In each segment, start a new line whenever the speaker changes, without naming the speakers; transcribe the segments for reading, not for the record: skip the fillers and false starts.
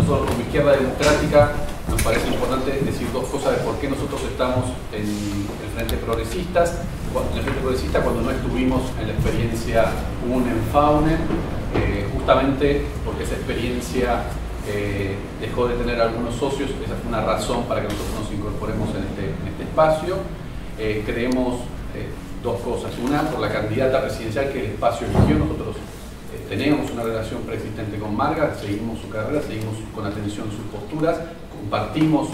nosotros como Izquierda Democrática nos parece importante decir dos cosas de por qué nosotros estamos en el Frente Progresistas. En el Frente Progresista, cuando no estuvimos en la experiencia UNEN-FAUNEN, justamente porque esa experiencia dejó de tener algunos socios. Esa fue una razón para que nosotros nos incorporemos en este espacio. Creemos dos cosas. Una, por la candidata presidencial que el espacio eligió. Nosotros tenemos una relación preexistente con Marga, seguimos su carrera, seguimos con atención sus posturas, compartimos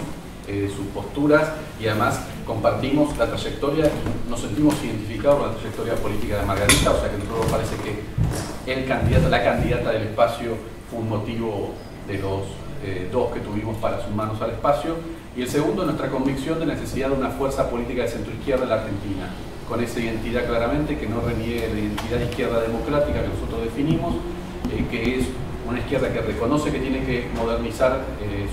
sus posturas y además compartimos la trayectoria, nos sentimos identificados con la trayectoria política de Margarita, o sea que a nosotros nos parece que la candidata del espacio fue un motivo de los dos que tuvimos para sumarnos al espacio. Y el segundo, nuestra convicción de la necesidad de una fuerza política de centroizquierda en la Argentina, con esa identidad claramente, que no reniegue de la identidad izquierda democrática que nosotros definimos, que es una izquierda que reconoce que tiene que modernizar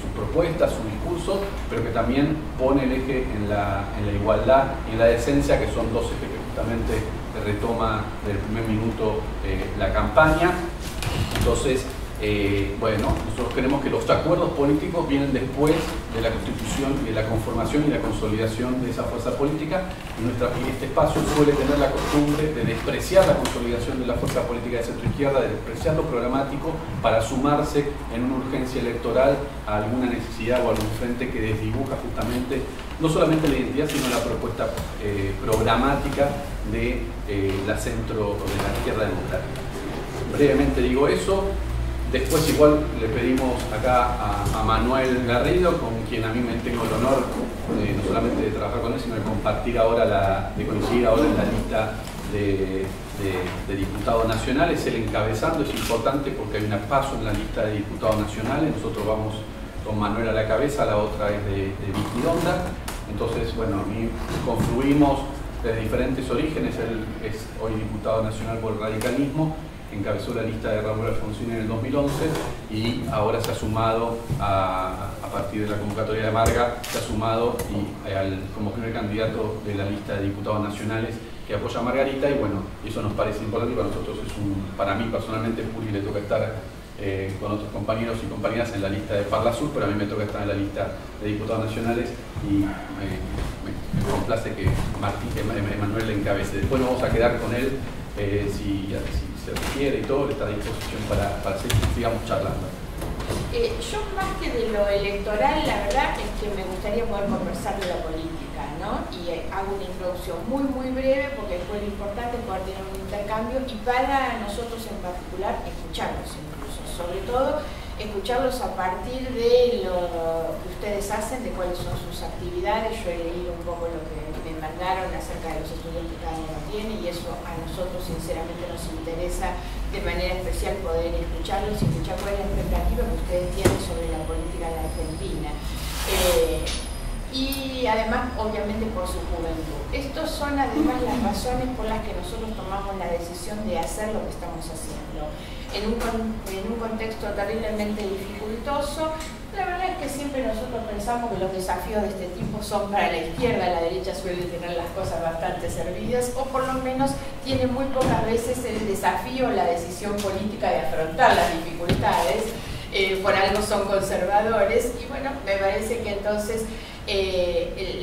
sus propuestas, su discurso, pero que también pone el eje en la igualdad y en la decencia, que son dos ejes que justamente retoma desde el primer minuto la campaña. Entonces, bueno, nosotros creemos que los acuerdos políticos vienen después de la constitución y de la conformación y la consolidación de esa fuerza política, y este espacio suele tener la costumbre de despreciar la consolidación de la fuerza política de centroizquierda, de despreciar lo programático para sumarse en una urgencia electoral a alguna necesidad o algún frente que desdibuja justamente no solamente la identidad, sino la propuesta programática de la izquierda democrática. Brevemente digo eso. Después igual le pedimos acá a Manuel Garrido, con quien a mí me tengo el honor no solamente de trabajar con él, sino de compartir ahora, de coincidir ahora en la lista de diputados nacionales, él encabezando. Es importante porque hay una paso en la lista de diputados nacionales. Nosotros vamos con Manuel a la cabeza, la otra es de Vicky Donda. Entonces, bueno, confluimos desde diferentes orígenes. Él es hoy diputado nacional por el radicalismo, encabezó la lista de Raúl Alfonsín en el 2011 y ahora se ha sumado, a partir de la convocatoria de Marga, se ha sumado como primer candidato de la lista de diputados nacionales que apoya a Margarita. Y bueno, eso nos parece importante y para nosotros para mí personalmente, Puri le toca estar con otros compañeros y compañeras en la lista de Parla Sur, pero a mí me toca estar en la lista de diputados nacionales y me complace que Manuel le encabece. Después nos vamos a quedar con él si se requiere y todo, está a disposición para seguir, sigamos charlando.
Yo más que de lo electoral, la verdad es que me gustaría poder conversar de la política, ¿no? Y hago una introducción muy breve porque después lo importante es poder tener un intercambio y para nosotros en particular escucharlos incluso, sobre todo escucharlos a partir de lo que ustedes hacen, de cuáles son sus actividades. Yo he leído un poco lo que me mandaron acerca de los estudios que cada uno tiene y eso a nosotros sinceramente nos interesa de manera especial poder escucharlos y escuchar cuál es la expectativa que ustedes tienen sobre la política de la Argentina. Y además, obviamente, por su juventud. Estas son además las razones por las que nosotros tomamos la decisión de hacer lo que estamos haciendo. En un contexto terriblemente dificultoso, la verdad es que siempre nosotros pensamos que los desafíos de este tipo son para la izquierda. La derecha suele tener las cosas bastante servidas, o por lo menos tiene muy pocas veces el desafío o la decisión política de afrontar las dificultades. Por algo son conservadores y bueno, me parece que entonces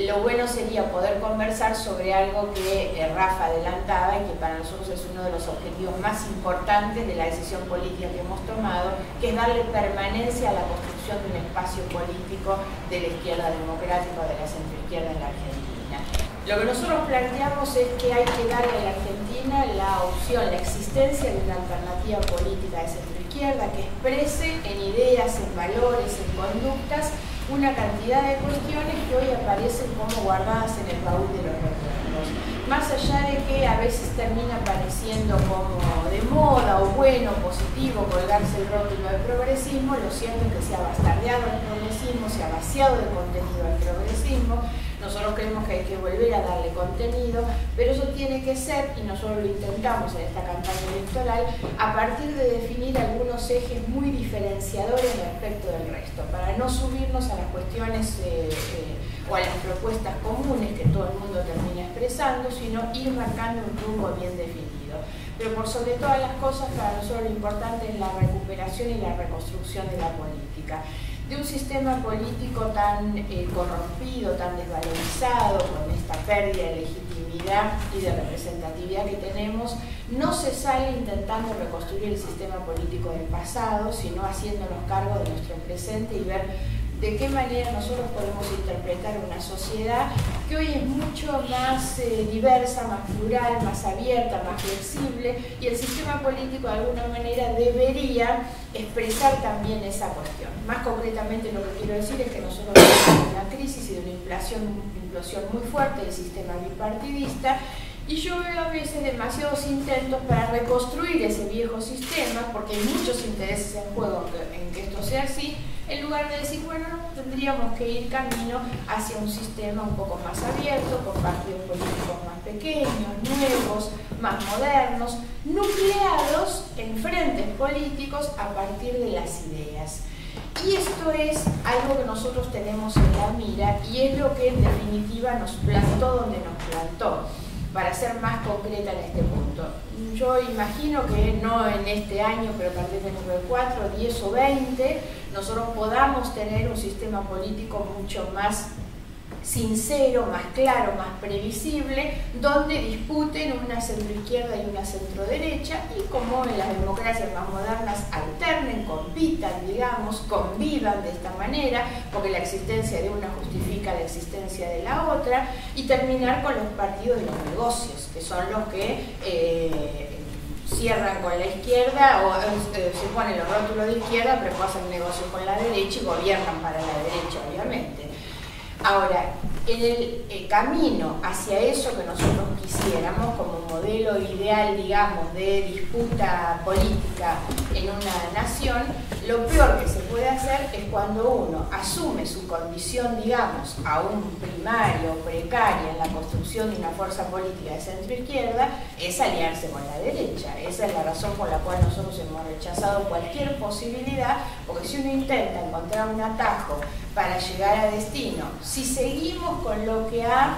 lo bueno sería poder conversar sobre algo que Rafa adelantaba y que para nosotros es uno de los objetivos más importantes de la decisión política que hemos tomado, que es darle permanencia a la construcción de un espacio político de la izquierda democrática o de la centroizquierda en la Argentina. Lo que nosotros planteamos es que hay que darle a la Argentina la opción, la existencia de una alternativa política de centroizquierda que exprese en ideas, en valores, en conductas, una cantidad de cuestiones que hoy aparecen como guardadas en el baúl de los recuerdos. Más allá de que a veces termina pareciendo como de moda o bueno, positivo, colgarse el rótulo de progresismo, lo cierto es que se ha bastardeado el progresismo, se ha vaciado de contenido al progresismo. Nosotros creemos que hay que volver a darle contenido, pero eso tiene que ser, y nosotros lo intentamos en esta campaña electoral, a partir de definir algunos ejes muy diferenciadores respecto del resto, para no subirnos a las cuestiones o a las propuestas comunes que todo el mundo termina expresando, sino ir marcando un rumbo bien definido. pero por sobre todas las cosas para nosotros lo importante es la recuperación y la reconstrucción de la política. De un sistema político tan corrompido, tan desvalorizado, con esta pérdida de legitimidad y de representatividad que tenemos, no se sale intentando reconstruir el sistema político del pasado, sino haciéndonos cargo de nuestro presente y ver de qué manera nosotros podemos interpretar una sociedad que hoy es mucho más diversa, más plural, más abierta, más flexible, y el sistema político de alguna manera debería expresar también esa cuestión. Más concretamente lo que quiero decir es que nosotros tenemos una crisis y de una implosión muy fuerte del sistema bipartidista, y yo veo a veces demasiados intentos para reconstruir ese viejo sistema, porque hay muchos intereses en juego en que esto sea así, en lugar de decir, bueno, tendríamos que ir camino hacia un sistema un poco más abierto, con partidos políticos más pequeños, nuevos, más modernos, nucleados en frentes políticos a partir de las ideas. Y esto es algo que nosotros tenemos en la mira y es lo que en definitiva nos plantó donde nos plantó. Para ser más concreta en este punto, yo imagino que no en este año, pero tal vez dentro de 4, 10 o 20, nosotros podamos tener un sistema político mucho más sincero, más claro, más previsible, donde disputen una centroizquierda y una centroderecha y como en las democracias más modernas alternen, compitan, digamos, convivan de esta manera, porque la existencia de una justifica la existencia de la otra, y terminar con los partidos de los negocios, que son los que cierran con la izquierda o se ponen los rótulos de izquierda, pero hacen negocios con la derecha y gobiernan para la derecha, obviamente. Ahora, en el camino hacia eso que nosotros quisiéramos como modelo ideal, digamos, de disputa política en una nación, lo peor que se puede hacer es cuando uno asume su condición, digamos, aún primaria o precaria en la construcción de una fuerza política de centro-izquierda, es aliarse con la derecha. Esa es la razón por la cual nosotros hemos rechazado cualquier posibilidad, porque si uno intenta encontrar un atajo para llegar a destino, si seguimos con lo que ha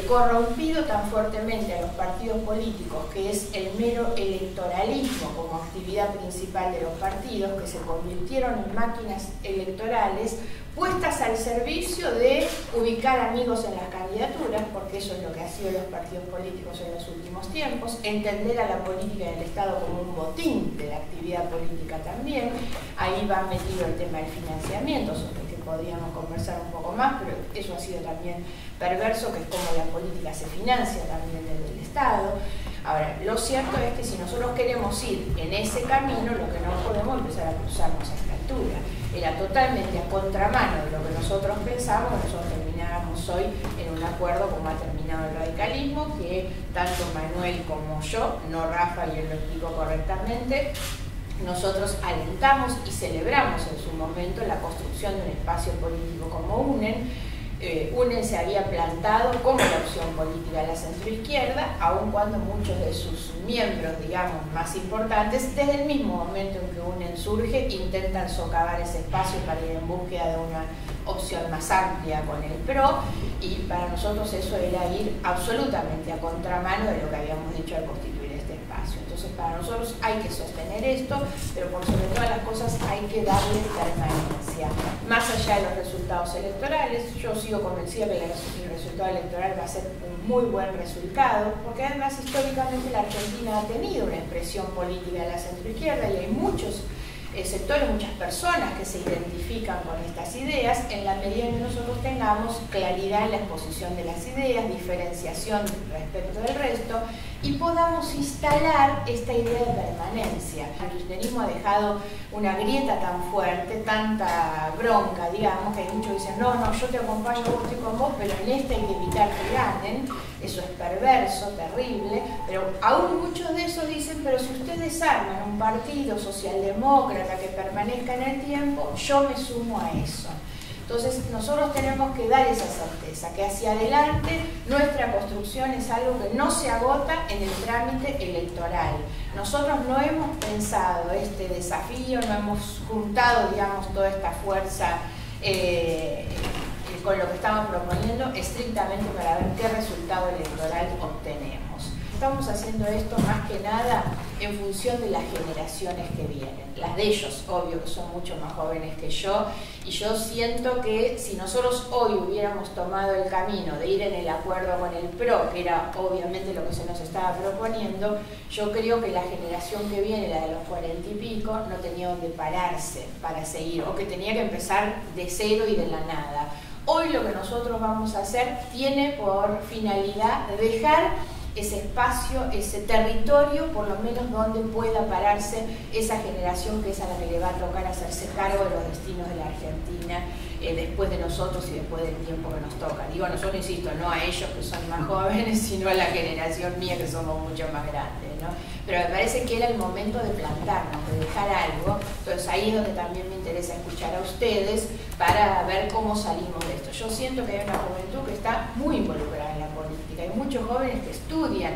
corrompido tan fuertemente a los partidos políticos, que es el mero electoralismo como actividad principal de los partidos, que se convirtieron en máquinas electorales puestas al servicio de ubicar amigos en las candidaturas, porque eso es lo que han sido los partidos políticos en los últimos tiempos, entender a la política y al Estado como un botín de la actividad política también. Ahí va metido el tema del financiamiento, sobre el que podríamos conversar un poco más, pero eso ha sido también perverso, que es como la política se financia también desde el Estado. Ahora, lo cierto es que si nosotros queremos ir en ese camino, lo que no podemos empezar a cruzarnos a esta altura. Era totalmente a contramano de lo que nosotros pensamos, nosotros termináramos hoy en un acuerdo como ha terminado el radicalismo, que tanto Manuel como yo, no Rafa, y él lo explicó correctamente, nosotros alentamos y celebramos en su momento la construcción de un espacio político como UNEN. UNEN se había plantado como la opción política de la centroizquierda, aun cuando muchos de sus miembros, digamos, más importantes, desde el mismo momento en que UNEN surge, intentan socavar ese espacio para ir en búsqueda de una opción más amplia con el PRO, y para nosotros eso era ir absolutamente a contramano de lo que habíamos dicho al constituir este espacio. Entonces, para nosotros hay que sostener esto, pero por sobre todas las cosas hay que darle permanencia. Más allá de los resultados electorales, yo sigo convencida que el resultado electoral va a ser un muy buen resultado, porque además históricamente la Argentina ha tenido una expresión política de la centroizquierda y hay muchos sectores, muchas personas que se identifican con estas ideas, en la medida en que nosotros tengamos claridad en la exposición de las ideas, diferenciación respecto del resto, y podamos instalar esta idea de permanencia. El kirchnerismo ha dejado una grieta tan fuerte, tanta bronca, digamos, que hay muchos que dicen, no, yo te acompaño, vos estoy con vos, pero en esta hay que evitar que ganen. Eso es perverso, terrible, pero aún muchos de esos dicen, pero si ustedes arman un partido socialdemócrata que permanezca en el tiempo, yo me sumo a eso. Entonces nosotros tenemos que dar esa certeza, que hacia adelante nuestra construcción es algo que no se agota en el trámite electoral. Nosotros no hemos pensado este desafío, no hemos juntado, digamos, toda esta fuerza con lo que estamos proponiendo estrictamente para ver qué resultado electoral obtenemos. estamos haciendo esto más que nada en función de las generaciones que vienen. Las de ellos, obvio, que son mucho más jóvenes que yo, y yo siento que si nosotros hoy hubiéramos tomado el camino de ir en el acuerdo con el PRO, que era obviamente lo que se nos estaba proponiendo, yo creo que la generación que viene, la de los 40 y pico, no tenía donde pararse para seguir, o que tenía que empezar de cero y de la nada. Hoy lo que nosotros vamos a hacer tiene por finalidad dejar ese espacio, ese territorio, por lo menos donde pueda pararse esa generación que es a la que le va a tocar hacerse cargo de los destinos de la Argentina después de nosotros y después del tiempo que nos toca. Digo nosotros, insisto, no a ellos que son más jóvenes, sino a la generación mía que somos mucho más grandes, ¿no? Pero me parece que era el momento de plantarnos, de dejar algo. Entonces ahí es donde también me interesa escuchar a ustedes para ver cómo salimos de esto. Yo siento que hay una juventud que está muy involucrada en la política. Hay muchos jóvenes que estudian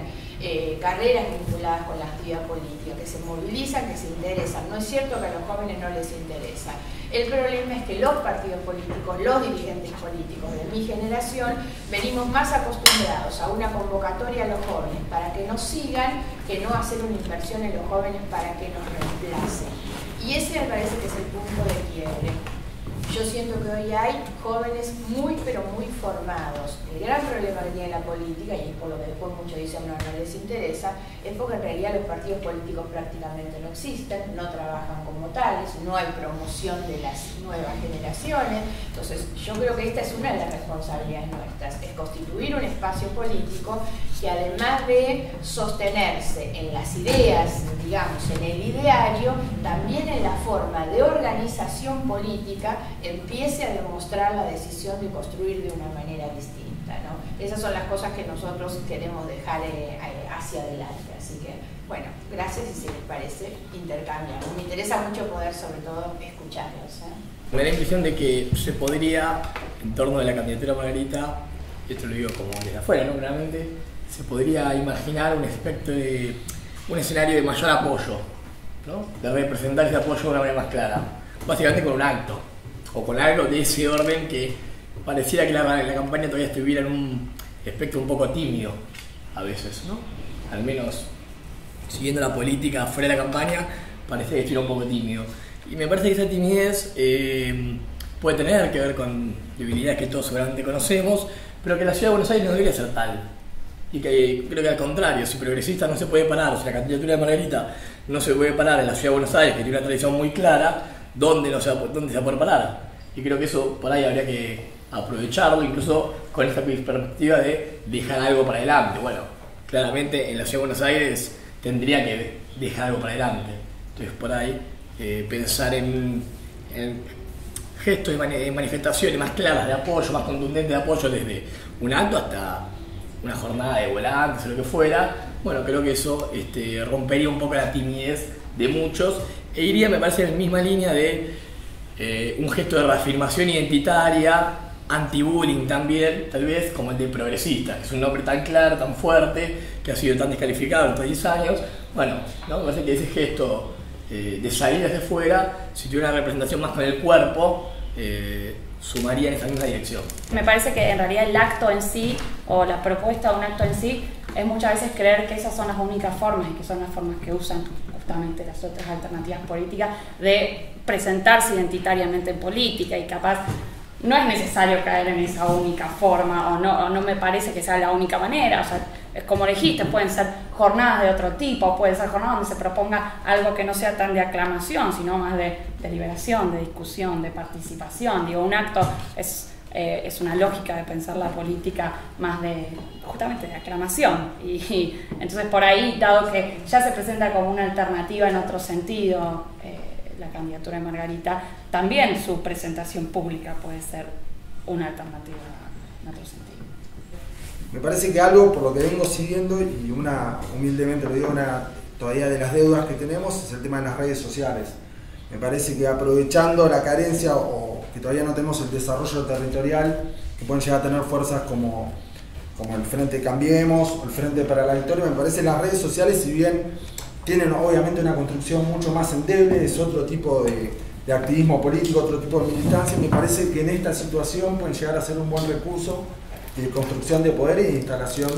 carreras vinculadas con la actividad política, que se movilizan, que se interesan. No es cierto que a los jóvenes no les interesa. El problema es que los partidos políticos, los dirigentes políticos de mi generación, venimos más acostumbrados a una convocatoria a los jóvenes para que nos sigan, que no hacer una inversión en los jóvenes para que nos reemplacen. Y ese me parece que es el punto de quiebre. Yo siento que hoy hay jóvenes muy, pero muy formados. El gran problema que tiene la política, y es por lo que después muchos dicen no les interesa, es porque en realidad los partidos políticos prácticamente no existen, no trabajan como tales, no hay promoción de las nuevas generaciones. Entonces yo creo que esta es una de las responsabilidades nuestras, es constituir un espacio político que además de sostenerse en las ideas, digamos, en el ideario, también en la forma de organización política empiece a demostrar la decisión de construir de una manera distinta, ¿no? Esas son las cosas que nosotros queremos dejar hacia adelante. Así que, bueno, gracias y si les parece, intercambiamos. Me interesa mucho poder, sobre todo, escucharlos,
Me da la impresión de que se podría, en torno de la candidatura de Margarita, y esto lo digo como desde afuera, ¿no? Realmente, se podría imaginar un escenario de mayor apoyo, ¿no? De representar ese apoyo de una manera más clara, básicamente con un acto, o con algo de ese orden que pareciera que la campaña todavía estuviera en un aspecto un poco tímido a veces, ¿no? Al menos siguiendo la política fuera de la campaña parecía que estuviera un poco tímido, y me parece que esa timidez puede tener que ver con debilidades que todos seguramente conocemos, pero que la Ciudad de Buenos Aires no debería ser tal, y que creo que al contrario, si Progresista no se puede parar, si la candidatura de Margarita no se puede parar en la Ciudad de Buenos Aires, que tiene una tradición muy clara, ¿dónde se va a poder parar? Y creo que eso por ahí habría que aprovecharlo, incluso con esta perspectiva de dejar algo para adelante. Bueno, claramente en la Ciudad de Buenos Aires tendría que dejar algo para adelante. Entonces por ahí pensar en gestos de manifestaciones más claras de apoyo, más contundentes de apoyo, desde un acto hasta una jornada de volantes o lo que fuera. Bueno, creo que eso rompería un poco la timidez de muchos e iría, me parece, en la misma línea de un gesto de reafirmación identitaria, anti-bullying también, tal vez, como el de Progresista, que es un nombre tan claro, tan fuerte, que ha sido tan descalificado en estos 10 años. Bueno, ¿no? Me parece que ese gesto de salir desde fuera, si tuviera una representación más con el cuerpo, sumaría en esa misma dirección.
Me parece que en realidad el acto en sí, o la propuesta de un acto en sí, es muchas veces creer que esas son las únicas formas, y que son las formas que usan justamente las otras alternativas políticas de presentarse identitariamente en política, y capaz no es necesario caer en esa única forma, o no me parece que sea la única manera. O sea, es como dijiste, pueden ser jornadas de otro tipo, pueden ser jornadas donde se proponga algo que no sea tan de aclamación, sino más de deliberación, de discusión, de participación. Digo, un acto es una lógica de pensar la política más justamente de aclamación, y entonces por ahí, dado que ya se presenta como una alternativa en otro sentido la candidatura de Margarita, también su presentación pública puede ser una alternativa en otro sentido.
Me parece que algo, por lo que vengo siguiendo, y humildemente lo digo, todavía de las deudas que tenemos, es el tema de las redes sociales. Me parece que aprovechando la carencia, o que todavía no tenemos el desarrollo territorial, que pueden llegar a tener fuerzas como el Frente Cambiemos o el Frente para la Victoria, me parece que las redes sociales, si bien tienen obviamente una construcción mucho más endeble, es otro tipo de activismo político, otro tipo de militancia, me parece que en esta situación pueden llegar a ser un buen recurso de construcción de poder y de instalación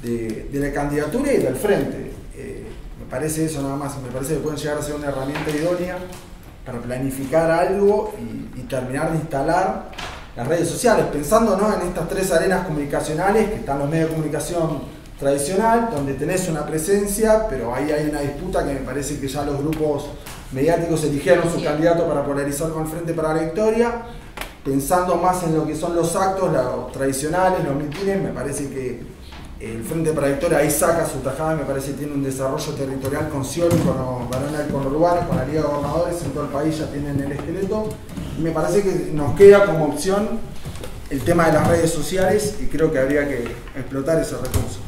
de la candidatura y del frente. Me parece eso nada más, me parece que pueden llegar a ser una herramienta idónea para planificar algo y terminar de instalar las redes sociales, pensando, ¿no?, en estas tres arenas comunicacionales que están los medios de comunicación tradicional, donde tenés una presencia, pero ahí hay una disputa que me parece que ya los grupos mediáticos eligieron su candidato para polarizar con el Frente para la Victoria. Pensando más en lo que son los actos, los tradicionales, los mitines, me parece que el Frente para la Victoria ahí saca su tajada, me parece que tiene un desarrollo territorial con Scioli, con los varones conurbanos, con la Liga de Gobernadores, en todo el país ya tienen el esqueleto. Y me parece que nos queda como opción el tema de las redes sociales y creo que habría que explotar ese recurso.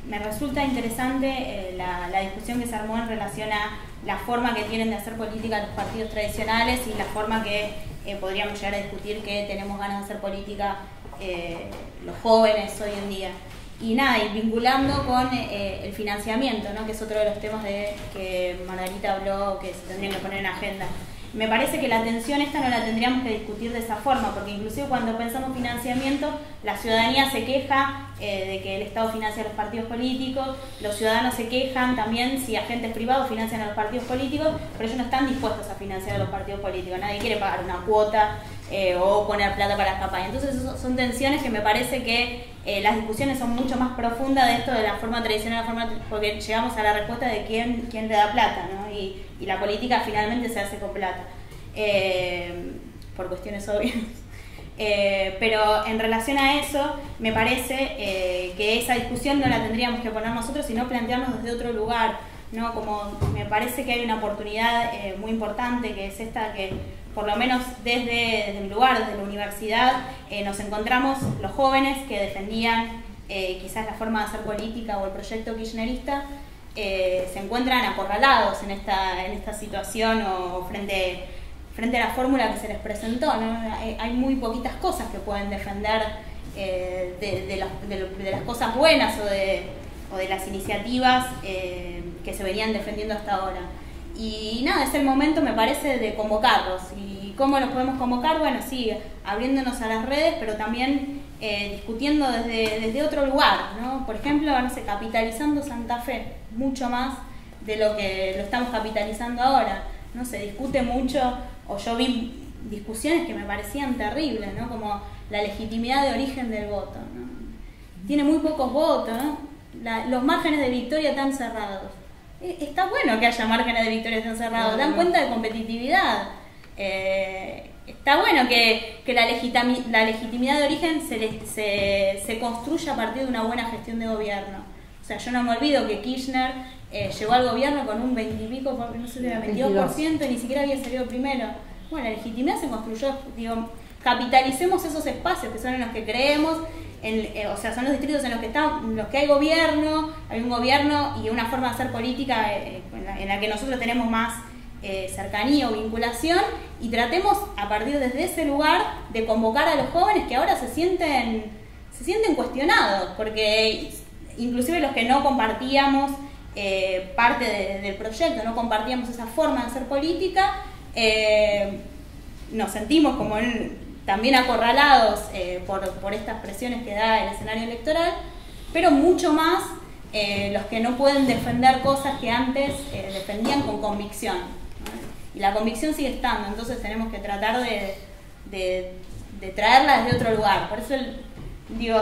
Me resulta interesante la discusión que se armó en relación a la forma que tienen de hacer política los partidos tradicionales y la forma que podríamos llegar a discutir que tenemos ganas de hacer política los jóvenes hoy en día. Y nada, y vinculando con el financiamiento, ¿no?, que es otro de los temas que Margarita habló, que se tendrían que poner en agenda. Me parece que la atención esta no la tendríamos que discutir de esa forma, porque inclusive cuando pensamos financiamiento, la ciudadanía se queja de que el Estado financia a los partidos políticos, los ciudadanos se quejan también si agentes privados financian a los partidos políticos, pero ellos no están dispuestos a financiar a los partidos políticos, nadie quiere pagar una cuota o poner plata para las campañas. Entonces son tensiones que me parece que las discusiones son mucho más profundas de esto de la forma tradicional, porque llegamos a la respuesta de quién le da plata, ¿no? Y la política finalmente se hace con plata, por cuestiones obvias. Pero en relación a eso, me parece que esa discusión no la tendríamos que poner nosotros, sino plantearnos desde otro lugar, ¿no? Como me parece que hay una oportunidad muy importante, que es esta, que por lo menos desde mi lugar, desde la universidad, nos encontramos los jóvenes que defendían quizás la forma de hacer política o el proyecto kirchnerista, se encuentran acorralados en esta situación o frente a la fórmula que se les presentó, ¿no? Hay muy poquitas cosas que pueden defender de las cosas buenas o de las iniciativas que se venían defendiendo hasta ahora. Y nada, es el momento, me parece, de convocarlos. ¿Y cómo los podemos convocar? Bueno, sí, abriéndonos a las redes, pero también discutiendo desde otro lugar, ¿no? Por ejemplo, no sé, capitalizando Santa Fe, mucho más de lo que lo estamos capitalizando ahora. No se discute mucho, o yo vi discusiones que me parecían terribles, ¿no? Como la legitimidad de origen del voto, ¿no? Tiene muy pocos votos, ¿no? Los márgenes de victoria están cerrados. Está bueno que haya márgenes de victoria tan cerrados, dan cuenta de competitividad. Está bueno que la legitimidad de origen se construya a partir de una buena gestión de gobierno. O sea, yo no me olvido que Kirchner llegó al gobierno con un 20 y pico, no sé si era 22%, y ni siquiera había salido primero. Bueno, la legitimidad se construyó, digo, capitalicemos esos espacios que son en los que creemos. O sea, son los distritos en los que hay gobierno, hay un gobierno y una forma de hacer política en la que nosotros tenemos más cercanía o vinculación, y tratemos a partir desde ese lugar de convocar a los jóvenes que ahora se sienten cuestionados, porque inclusive los que no compartíamos parte del proyecto, no compartíamos esa forma de hacer política, nos sentimos como también acorralados por estas presiones que da el escenario electoral, pero mucho más los que no pueden defender cosas que antes defendían con convicción, ¿no? Y la convicción sigue estando, entonces tenemos que tratar de traerla desde otro lugar. Por eso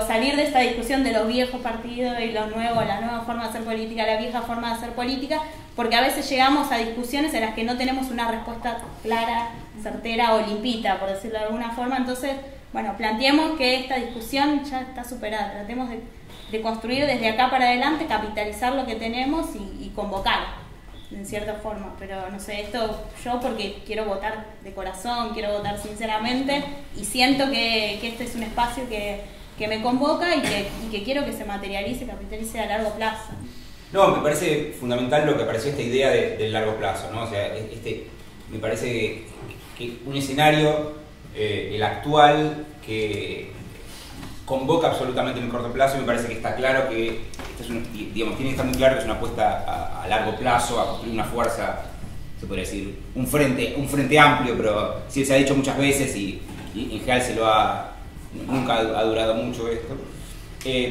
salir de esta discusión de los viejos partidos y los nuevos, la nueva forma de hacer política, la vieja forma de hacer política, porque a veces llegamos a discusiones en las que no tenemos una respuesta clara, certera o limpita, por decirlo de alguna forma. Entonces, bueno, planteemos que esta discusión ya está superada, tratemos de construir desde acá para adelante, capitalizar lo que tenemos y convocar, en cierta forma. Pero no sé, esto yo porque quiero votar de corazón, quiero votar sinceramente, y siento que este es un espacio que me convoca y que quiero que se materialice, capitalice a largo plazo.
No, me parece fundamental lo que apareció esta idea del largo plazo, ¿no? O sea, me parece que un escenario, el actual, que convoca absolutamente en el corto plazo, me parece que está claro que tiene que estar muy claro que es una apuesta a largo plazo, a construir una fuerza, se podría decir, un frente amplio, pero sí se ha dicho muchas veces y en general nunca ha durado mucho esto.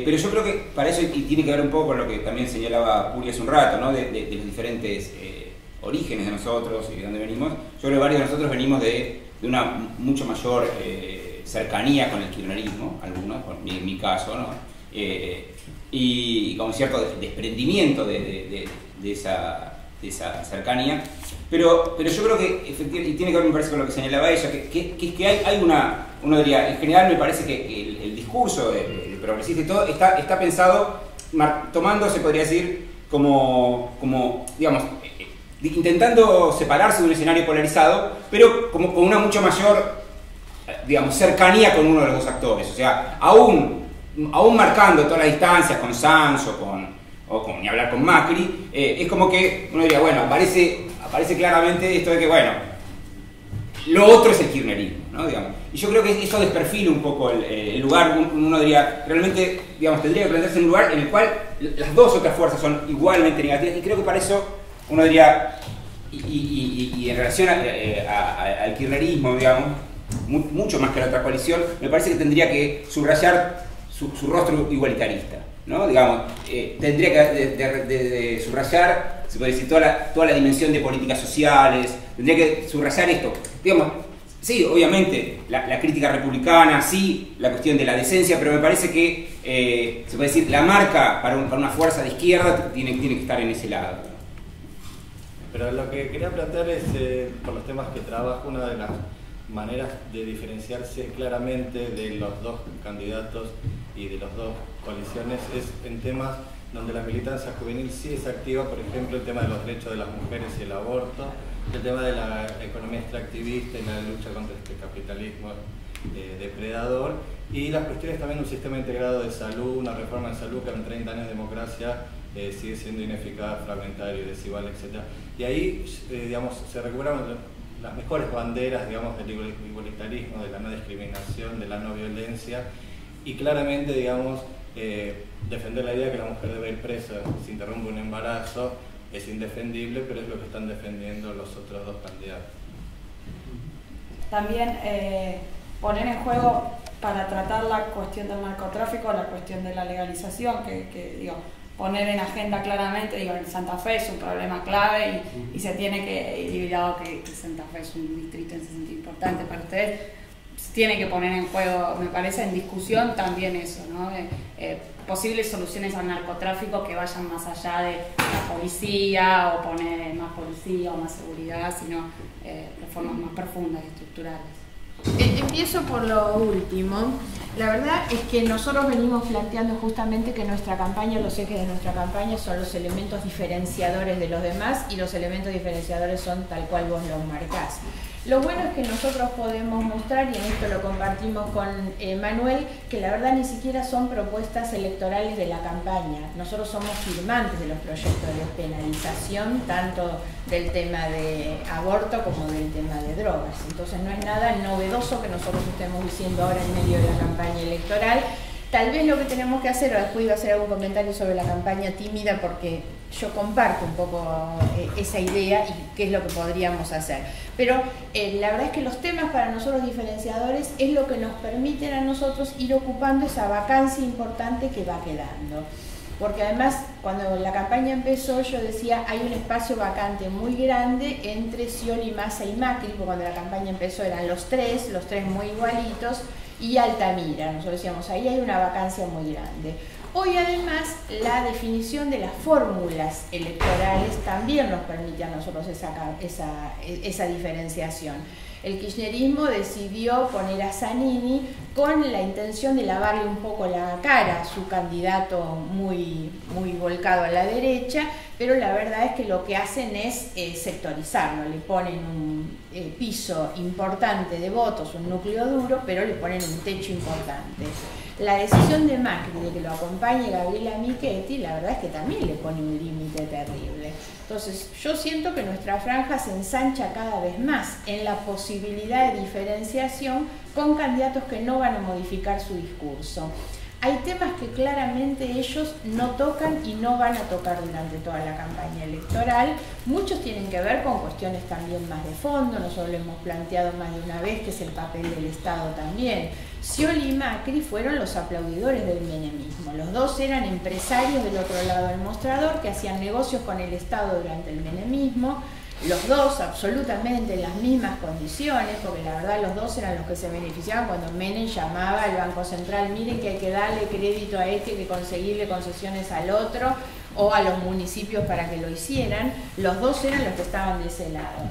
Pero yo creo que para eso, y tiene que ver un poco con lo que también señalaba Puri hace un rato, ¿no? de los diferentes orígenes de nosotros y de dónde venimos. Yo creo que varios de nosotros venimos de una mucho mayor cercanía con el kirchnerismo, algunos, en mi caso, ¿no? Y con cierto desprendimiento de esa cercanía. Pero yo creo que, efectivamente, y tiene que ver, me parece, con lo que señalaba ella, que hay uno diría, en general me parece que el discurso de progresista y todo está pensado, tomando, se podría decir, como digamos, intentando separarse de un escenario polarizado, pero como con una mucho mayor, digamos, cercanía con uno de los dos actores. O sea, aún marcando todas las distancias con Sanz o con ni hablar con Macri, es como que uno diría, bueno, aparece claramente esto de que, bueno, lo otro es el kirchnerismo, ¿no? Digamos. Y yo creo que eso desperfila un poco el lugar. Uno diría, realmente, digamos, tendría que plantearse en un lugar en el cual las dos otras fuerzas son igualmente negativas, y creo que para eso uno diría, y en relación al kirchnerismo, digamos, mucho más que la otra coalición, me parece que tendría que subrayar su rostro igualitarista, ¿no? Digamos, tendría que subrayar, se puede decir, toda la dimensión de políticas sociales, tendría que subrayar esto, digamos, sí, obviamente, la crítica republicana, sí, la cuestión de la decencia, pero me parece que, se puede decir, la marca para una fuerza de izquierda tiene que estar en ese lado.
Pero lo que quería plantear es, por los temas que trabajo, una de las maneras de diferenciarse claramente de los dos candidatos y de las dos coaliciones es en temas donde la militancia juvenil sí es activa, por ejemplo, el tema de los derechos de las mujeres y el aborto, el tema de la economía extractivista y la lucha contra este capitalismo depredador, y las cuestiones también de un sistema integrado de salud, una reforma de salud que en 30 años de democracia sigue siendo ineficaz, fragmentario, desigual, etc. Y ahí, digamos, se recuperan las mejores banderas, digamos, del igualitarismo, de la no discriminación, de la no violencia, y claramente, digamos, defender la idea de que la mujer debe ir presa si interrumpe un embarazo es indefendible, pero es lo que están defendiendo los otros dos candidatos.
También poner en juego, para tratar la cuestión del narcotráfico, la cuestión de la legalización, que digo, poner en agenda claramente, digo, en Santa Fe es un problema clave y se tiene que, y dado que Santa Fe es un distrito en ese sentido importante para ustedes, se tiene que poner en juego, me parece, en discusión también eso, ¿no? Posibles soluciones al narcotráfico que vayan más allá de la policía o poner más policía o más seguridad, sino reformas más profundas y estructurales.
Empiezo por lo último. La verdad es que nosotros venimos planteando justamente que nuestra campaña, los ejes de nuestra campaña son los elementos diferenciadores de los demás, y los elementos diferenciadores son tal cual vos los marcás. Lo bueno es que nosotros podemos mostrar, y en esto lo compartimos con Manuel, que la verdad ni siquiera son propuestas electorales de la campaña. Nosotros somos firmantes de los proyectos de despenalización, tanto del tema de aborto como del tema de drogas. Entonces no es nada novedoso que nosotros estemos diciendo ahora en medio de la campaña electoral. Tal vez lo que tenemos que hacer, o después iba a hacer algún comentario sobre la campaña tímida, porque yo comparto un poco esa idea y qué es lo que podríamos hacer. Pero la verdad es que los temas para nosotros diferenciadores es lo que nos permiten a nosotros ir ocupando esa vacancia importante que va quedando. Porque además, cuando la campaña empezó, yo decía, hay un espacio vacante muy grande entre Scioli, Massa y Macri, porque cuando la campaña empezó eran los tres muy igualitos, y Altamira. Nosotros decíamos, ahí hay una vacancia muy grande. Hoy además la definición de las fórmulas electorales también nos permite a nosotros esa diferenciación. El kirchnerismo decidió poner a Zanini con la intención de lavarle un poco la cara a su candidato muy volcado a la derecha, pero la verdad es que lo que hacen es sectorizarlo, le ponen un piso importante de votos, un núcleo duro, pero le ponen un techo importante. La decisión de Macri de que lo acompañe Gabriela Michetti, la verdad es que también le pone un límite terrible. Entonces, yo siento que nuestra franja se ensancha cada vez más en la posibilidad de diferenciación con candidatos que no van a modificar su discurso. hay temas que claramente ellos no tocan y no van a tocar durante toda la campaña electoral. Muchos tienen que ver con cuestiones también más de fondo, nosotros lo hemos planteado más de una vez, que es el papel del Estado también. Scioli y Macri fueron los aplaudidores del menemismo. Los dos eran empresarios del otro lado del mostrador que hacían negocios con el Estado durante el menemismo. Los dos absolutamente en las mismas condiciones, porque la verdad los dos eran los que se beneficiaban cuando Menem llamaba al Banco Central: miren que hay que darle crédito a este, que conseguirle concesiones al otro, o a los municipios para que lo hicieran. Los dos eran los que estaban de ese lado.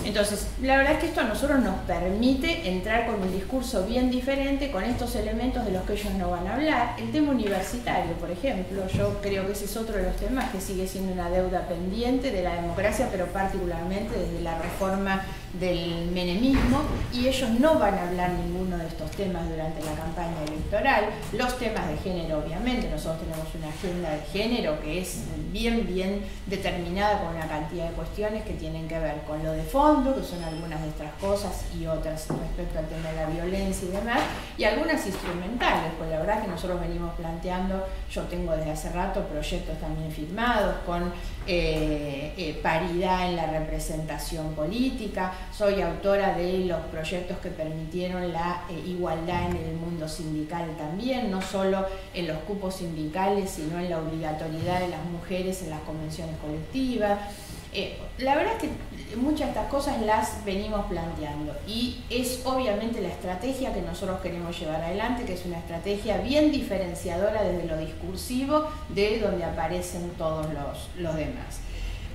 Entonces, la verdad es que esto a nosotros nos permite entrar con un discurso bien diferente, con estos elementos de los que ellos no van a hablar. El tema universitario, por ejemplo, yo creo que ese es otro de los temas que sigue siendo una deuda pendiente de la democracia, pero particularmente desde la reforma del menemismo, y ellos no van a hablar ninguno de estos temas durante la campaña electoral. Los temas de género, obviamente, nosotros tenemos una agenda de género que es bien determinada con una cantidad de cuestiones que tienen que ver con lo de fondo, que son algunas de estas cosas, y otras respecto al tema de la violencia y demás, y algunas instrumentales, pues la verdad que nosotros venimos planteando, yo tengo desde hace rato proyectos también firmados con paridad en la representación política. Soy autora de los proyectos que permitieron la igualdad en el mundo sindical también, no solo en los cupos sindicales, sino en la obligatoriedad de las mujeres en las convenciones colectivas. La verdad es que muchas de estas cosas las venimos planteando, y es obviamente la estrategia que nosotros queremos llevar adelante, que es una estrategia bien diferenciadora desde lo discursivo de donde aparecen todos los demás.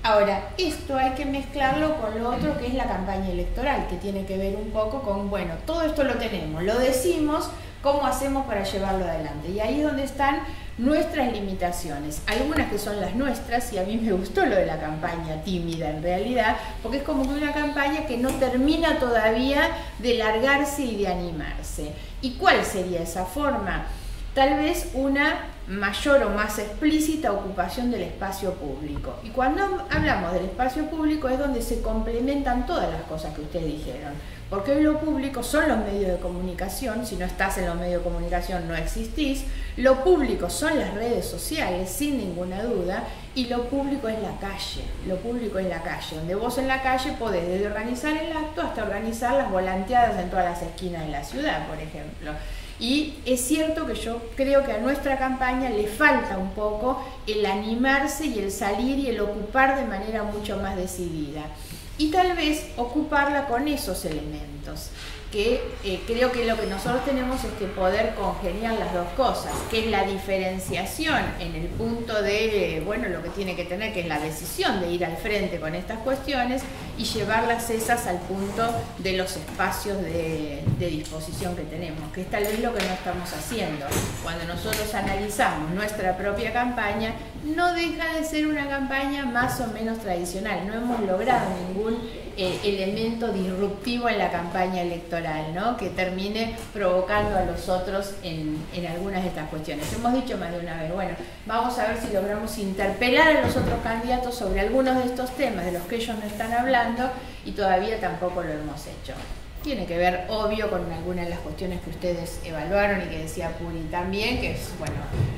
Ahora, esto hay que mezclarlo con lo otro, que es la campaña electoral, que tiene que ver un poco con, bueno, todo esto lo tenemos, lo decimos, ¿cómo hacemos para llevarlo adelante? Y ahí es donde están nuestras limitaciones, algunas que son las nuestras, y a mí me gustó lo de la campaña tímida en realidad, porque es como que una campaña que no termina todavía de largarse y de animarse. ¿Y cuál sería esa forma? Tal vez una mayor o más explícita ocupación del espacio público. Y cuando hablamos del espacio público es donde se complementan todas las cosas que ustedes dijeron. Porque hoy lo público son los medios de comunicación, si no estás en los medios de comunicación no existís. Lo público son las redes sociales, sin ninguna duda, y lo público es la calle. Lo público es la calle, donde vos en la calle podés desde organizar el acto hasta organizar las volanteadas en todas las esquinas de la ciudad, por ejemplo. Y es cierto que yo creo que a nuestra campaña le falta un poco el animarse y el salir y el ocupar de manera mucho más decidida. Y tal vez ocuparla con esos elementos, que creo que lo que nosotros tenemos es que poder congeniar las dos cosas, que es la diferenciación en el punto de, bueno, lo que tiene que tener, que es la decisión de ir al frente con estas cuestiones, y llevarlas esas al punto de los espacios de disposición que tenemos, que es tal vez lo que no estamos haciendo. Cuando nosotros analizamos nuestra propia campaña, no deja de ser una campaña más o menos tradicional, no hemos logrado ningún elemento disruptivo en la campaña electoral, ¿no? Que termine provocando a los otros en algunas de estas cuestiones. Hemos dicho más de una vez, bueno, vamos a ver si logramos interpelar a los otros candidatos sobre algunos de estos temas de los que ellos no están hablando, y todavía tampoco lo hemos hecho. Tiene que ver, obvio, con algunas de las cuestiones que ustedes evaluaron y que decía Puri también, que es, bueno,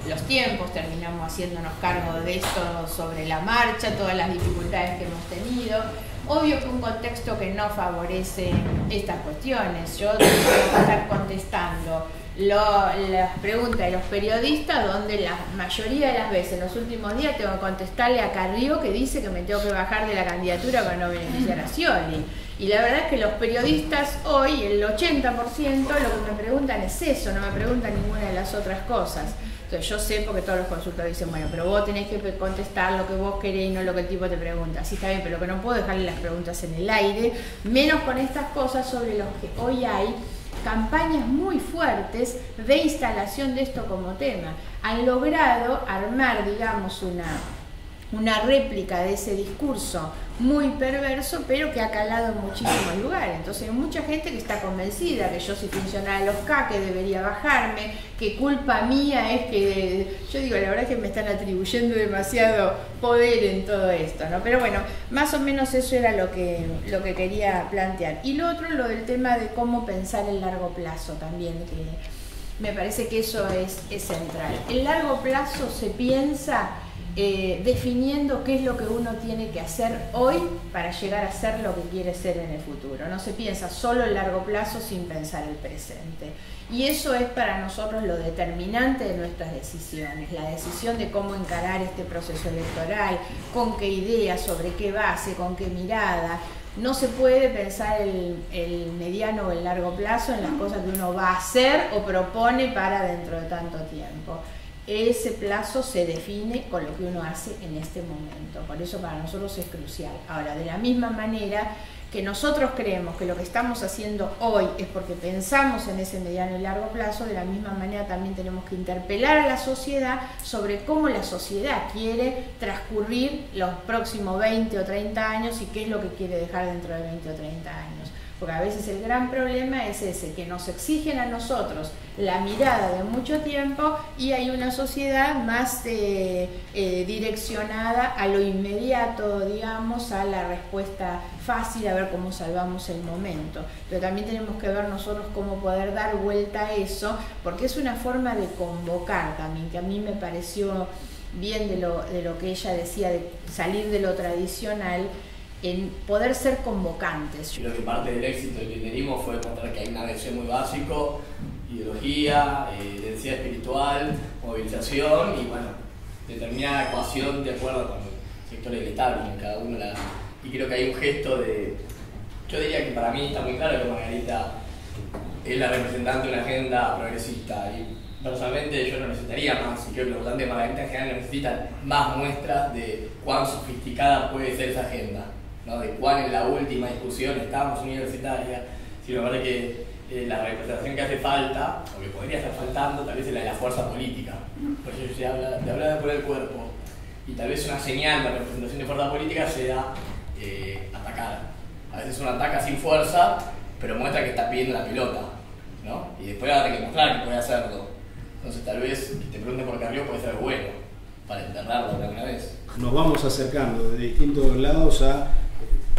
los tiempos, terminamos haciéndonos cargo de esto sobre la marcha, todas las dificultades que hemos tenido. Obvio que un contexto que no favorece estas cuestiones. Yo tengo que estar contestando las preguntas de los periodistas, donde la mayoría de las veces, en los últimos días, tengo que contestarle a Carrió, que dice que me tengo que bajar de la candidatura para no beneficiar a Scioli. Y la verdad es que los periodistas hoy, el 80%, lo que me preguntan es eso, no me preguntan ninguna de las otras cosas. Entonces yo sé, porque todos los consultores dicen, bueno, pero vos tenés que contestar lo que vos querés y no lo que el tipo te pregunta. Sí, está bien, pero que no puedo dejarle las preguntas en el aire, menos con estas cosas sobre los que hoy hay campañas muy fuertes de instalación de esto como tema. Han logrado armar, digamos, una réplica de ese discurso muy perverso, pero que ha calado en muchísimos lugares. Entonces hay mucha gente que está convencida que yo soy funcionaria de los K, que debería bajarme, que culpa mía es que... Yo digo, la verdad es que me están atribuyendo demasiado poder en todo esto, ¿no? Pero bueno, más o menos eso era lo que quería plantear. Y lo otro, lo del tema de cómo pensar el largo plazo también, Me parece que eso es central. El largo plazo se piensa definiendo qué es lo que uno tiene que hacer hoy para llegar a ser lo que quiere ser en el futuro. No se piensa solo el largo plazo sin pensar el presente. Y eso es para nosotros lo determinante de nuestras decisiones, la decisión de cómo encarar este proceso electoral, con qué idea, sobre qué base, con qué mirada. No se puede pensar el mediano o el largo plazo en las cosas que uno va a hacer o propone para dentro de tanto tiempo. Ese plazo se define con lo que uno hace en este momento, por eso para nosotros es crucial. Ahora, de la misma manera que nosotros creemos que lo que estamos haciendo hoy es porque pensamos en ese mediano y largo plazo, de la misma manera también tenemos que interpelar a la sociedad sobre cómo la sociedad quiere transcurrir los próximos 20 o 30 años y qué es lo que quiere dejar dentro de 20 o 30 años. Porque a veces el gran problema es ese, que nos exigen a nosotros la mirada de mucho tiempo y hay una sociedad más direccionada a lo inmediato, digamos, a la respuesta fácil, a ver cómo salvamos el momento. Pero también tenemos que ver nosotros cómo poder dar vuelta a eso, porque es una forma de convocar también, que a mí me pareció bien de lo que ella decía, de salir de lo tradicional, en poder ser convocantes.
Yo creo que parte del éxito del kirchnerismo fue mostrar que hay una visión muy básico, ideología, densidad espiritual, movilización y bueno, determinada ecuación de acuerdo con el sector del establishment, cada uno la... Y creo que hay un gesto de... Yo diría que para mí está muy claro que Margarita es la representante de una agenda progresista y personalmente yo no necesitaría más, y creo que los votantes de Margarita en general necesitan más muestras de cuán sofisticada puede ser esa agenda, ¿no? De cuán en la última discusión estamos universitaria, si me parece que la representación que hace falta, o que podría estar faltando, tal vez es la de la fuerza política. Por eso se habla de poner el cuerpo, y tal vez una señal de representación de fuerza política sea atacar. A veces uno ataca sin fuerza, pero muestra que está pidiendo la pelota, ¿no? Y después habrá que mostrar que puede hacerlo. Entonces tal vez que te pregunten por Carrió puede ser bueno, para enterrarlo de alguna vez.
Nos vamos acercando de distintos lados a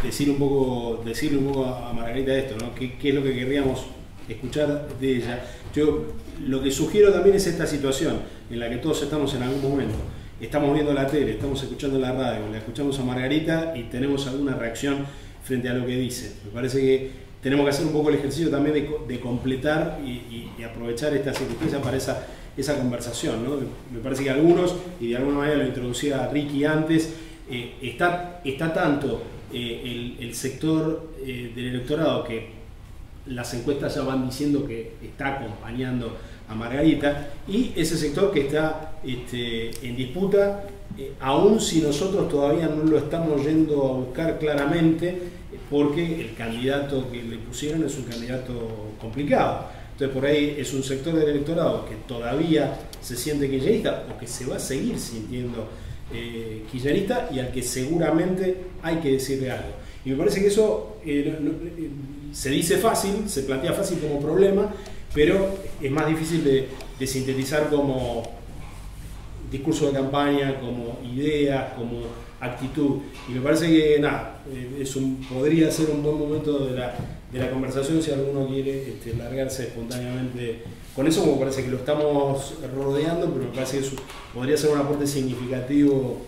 decirle un poco a Margarita esto, ¿no? ¿Qué es lo que querríamos escuchar de ella? Yo lo que sugiero también es esta situación en la que todos estamos en algún momento. Estamos viendo la tele, estamos escuchando la radio, la escuchamos a Margarita y tenemos alguna reacción frente a lo que dice. Me parece que tenemos que hacer un poco el ejercicio también de completar y aprovechar esta circunstancia para esa conversación, ¿no? Me parece que algunos, y de alguna manera lo introducía Ricky antes, está tanto el sector del electorado que las encuestas ya van diciendo que está acompañando a Margarita, y ese sector que está en disputa, aun si nosotros todavía no lo estamos yendo a buscar claramente, porque el candidato que le pusieron es un candidato complicado. Entonces por ahí es un sector del electorado que todavía se siente kirchnerista o que se va a seguir sintiendo kirchnerista y al que seguramente hay que decirle algo. Y me parece que eso se dice fácil, se plantea fácil como problema, pero es más difícil de sintetizar como discurso de campaña, como ideas, como actitud. Y me parece que nada, podría ser un buen momento de la conversación si alguno quiere largarse espontáneamente con eso, como parece que lo estamos rodeando, pero me parece que eso podría ser un aporte significativo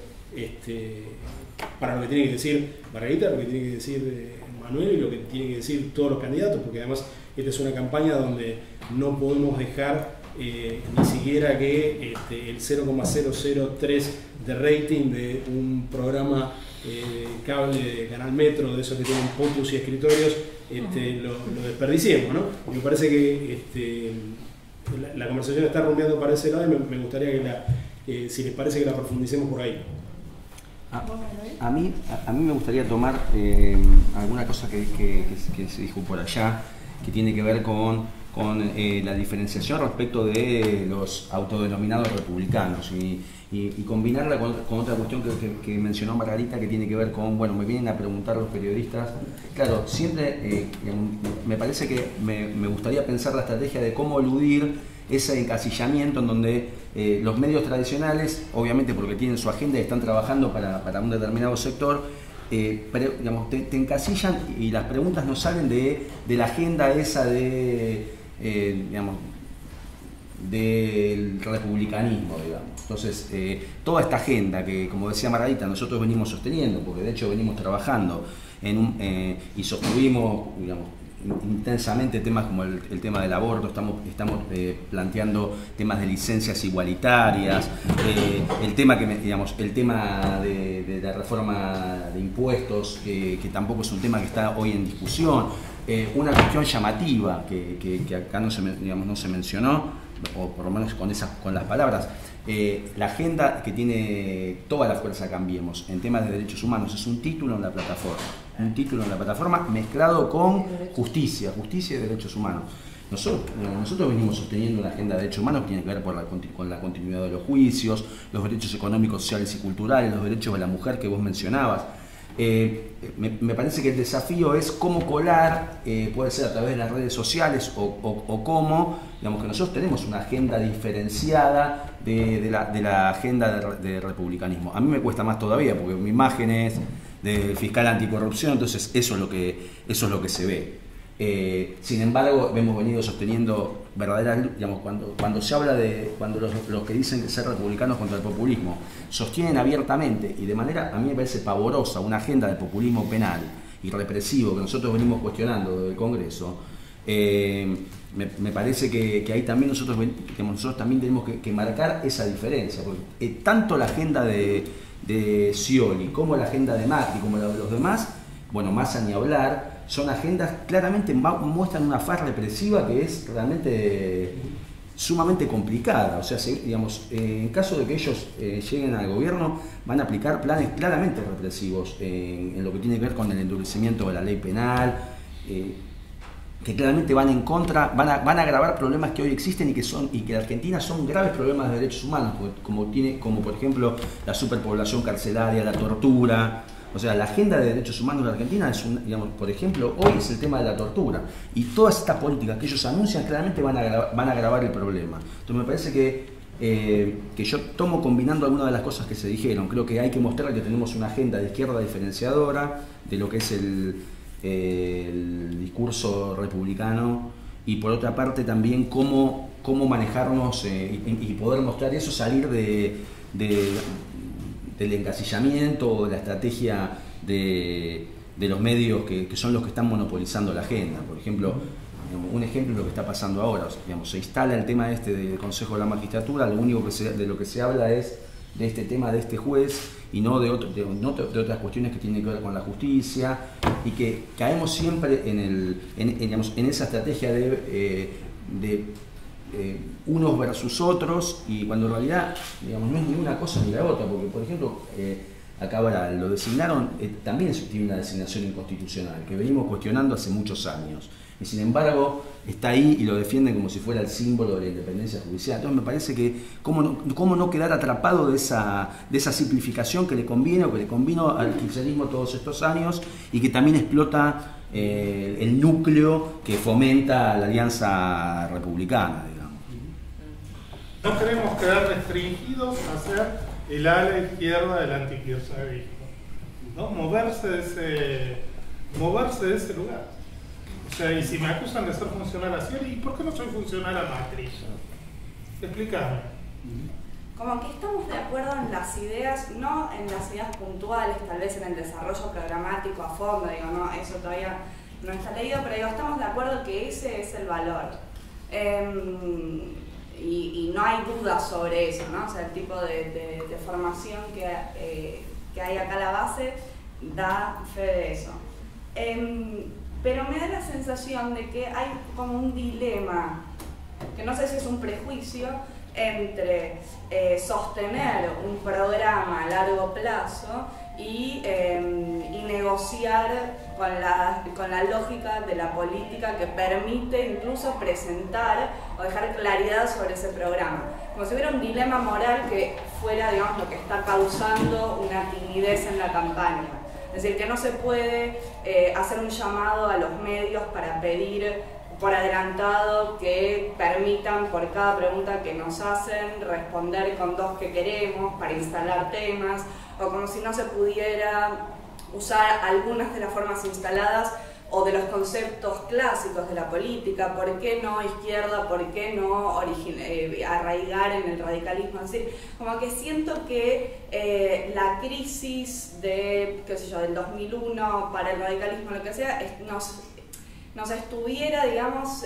para lo que tiene que decir Margarita, lo que tiene que decir Manuel y lo que tienen que decir todos los candidatos, porque además esta es una campaña donde no podemos dejar ni siquiera que el 0,003 de rating de un programa cable de Canal Metro, de esos que tienen POTUS y escritorios, lo desperdiciemos, ¿no? Me parece que la conversación está rumbeando para ese lado y me gustaría que si les parece que la profundicemos por ahí.
A mí me gustaría tomar alguna cosa que se dijo por allá, que tiene que ver con la diferenciación respecto de los autodenominados republicanos y combinarla con otra cuestión que mencionó Margarita, que tiene que ver con, bueno, me vienen a preguntar los periodistas. Claro, siempre me parece que me gustaría pensar la estrategia de cómo eludir ese encasillamiento en donde los medios tradicionales, obviamente porque tienen su agenda y están trabajando para un determinado sector, pero, digamos, te encasillan y las preguntas no salen de la agenda esa de, digamos, del republicanismo, digamos. Entonces, toda esta agenda que, como decía Margarita, nosotros venimos sosteniendo, porque de hecho venimos trabajando y sostuvimos, digamos, intensamente temas como el tema del aborto, estamos planteando temas de licencias igualitarias, el tema de la reforma de impuestos, que tampoco es un tema que está hoy en discusión, una cuestión llamativa que acá no se mencionó, o por lo menos con las palabras, la agenda que tiene toda la fuerza Cambiemos en temas de derechos humanos es un título en la plataforma, mezclado con justicia y derechos humanos. Nosotros venimos sosteniendo una agenda de derechos humanos que tiene que ver con la continuidad de los juicios, los derechos económicos, sociales y culturales, los derechos de la mujer que vos mencionabas. Me parece que el desafío es cómo colar, puede ser a través de las redes sociales o cómo, digamos, que nosotros tenemos una agenda diferenciada de la agenda de republicanismo. A mí me cuesta más todavía porque mi imagen es de fiscal anticorrupción, entonces eso es lo que se ve. Sin embargo, hemos venido sosteniendo verdaderas, digamos, cuando se habla cuando los que dicen ser republicanos contra el populismo sostienen abiertamente y de manera, a mí me parece pavorosa, una agenda de populismo penal y represivo que nosotros venimos cuestionando desde el Congreso, me parece que ahí también nosotros también tenemos que marcar esa diferencia, porque tanto la agenda de Scioli como la agenda de Macri como la de los demás, bueno, Massa ni hablar, son agendas claramente muestran una faz represiva que es realmente sumamente complicada. O sea, digamos, en caso de que ellos lleguen al gobierno, van a aplicar planes claramente represivos en lo que tiene que ver con el endurecimiento de la ley penal, que claramente van en contra, van a agravar problemas que hoy existen y que en Argentina son graves problemas de derechos humanos, como por ejemplo la superpoblación carcelaria, la tortura. O sea, la agenda de derechos humanos de Argentina es digamos, por ejemplo, hoy es el tema de la tortura. Y todas estas políticas que ellos anuncian claramente van a agravar el problema. Entonces me parece que yo tomo combinando algunas de las cosas que se dijeron. Creo que hay que mostrar que tenemos una agenda de izquierda diferenciadora de lo que es el discurso republicano y por otra parte también cómo manejarnos y poder mostrar eso, salir del encasillamiento o de la estrategia de los medios que son los que están monopolizando la agenda. Por ejemplo, un ejemplo es lo que está pasando ahora. O sea, digamos, se instala el tema del Consejo de la Magistratura, lo único de lo que se habla es de este tema de este juez y no de otras cuestiones que tienen que ver con la justicia, y que caemos siempre en esa estrategia de unos versus otros, y cuando en realidad, digamos, no es ni una cosa ni la otra, porque por ejemplo acá ahora lo designaron, también tiene una designación inconstitucional que venimos cuestionando hace muchos años, y sin embargo está ahí y lo defienden como si fuera el símbolo de la independencia judicial. Entonces me parece que cómo no quedar atrapado de esa simplificación que le conviene o que le convino al kirchnerismo todos estos años, y que también explota el núcleo que fomenta la alianza republicana, digamos.
No queremos quedar restringidos a ser el ala izquierda del antikirchnerismo, ¿no? Moverse de ese lugar. O sea, y si me acusan de ser funcional a Scioli, ¿y por qué no soy funcional a Macri? Explícame.
Como que estamos de acuerdo en las ideas, no en las ideas puntuales, tal vez en el desarrollo programático a fondo, digo, no, eso todavía no está leído, pero digo, estamos de acuerdo que ese es el valor. Y no hay duda sobre eso, ¿no? O sea, el tipo de formación que hay acá a la base da fe de eso. Pero me da la sensación de que hay como un dilema, que no sé si es un prejuicio, entre sostener un programa a largo plazo y negociar con la lógica de la política que permite incluso presentar o dejar claridad sobre ese programa. Como si hubiera un dilema moral que fuera, digamos, lo que está causando una timidez en la campaña. Es decir, que no se puede hacer un llamado a los medios para pedir por adelantado que permitan por cada pregunta que nos hacen responder con 2 que queremos para instalar temas, o como si no se pudiera usar algunas de las formas instaladas o de los conceptos clásicos de la política, ¿por qué no izquierda? ¿Por qué no arraigar en el radicalismo? Es decir, como que siento que la crisis de, qué sé yo, del 2001 para el radicalismo, lo que sea, nos estuviera, digamos,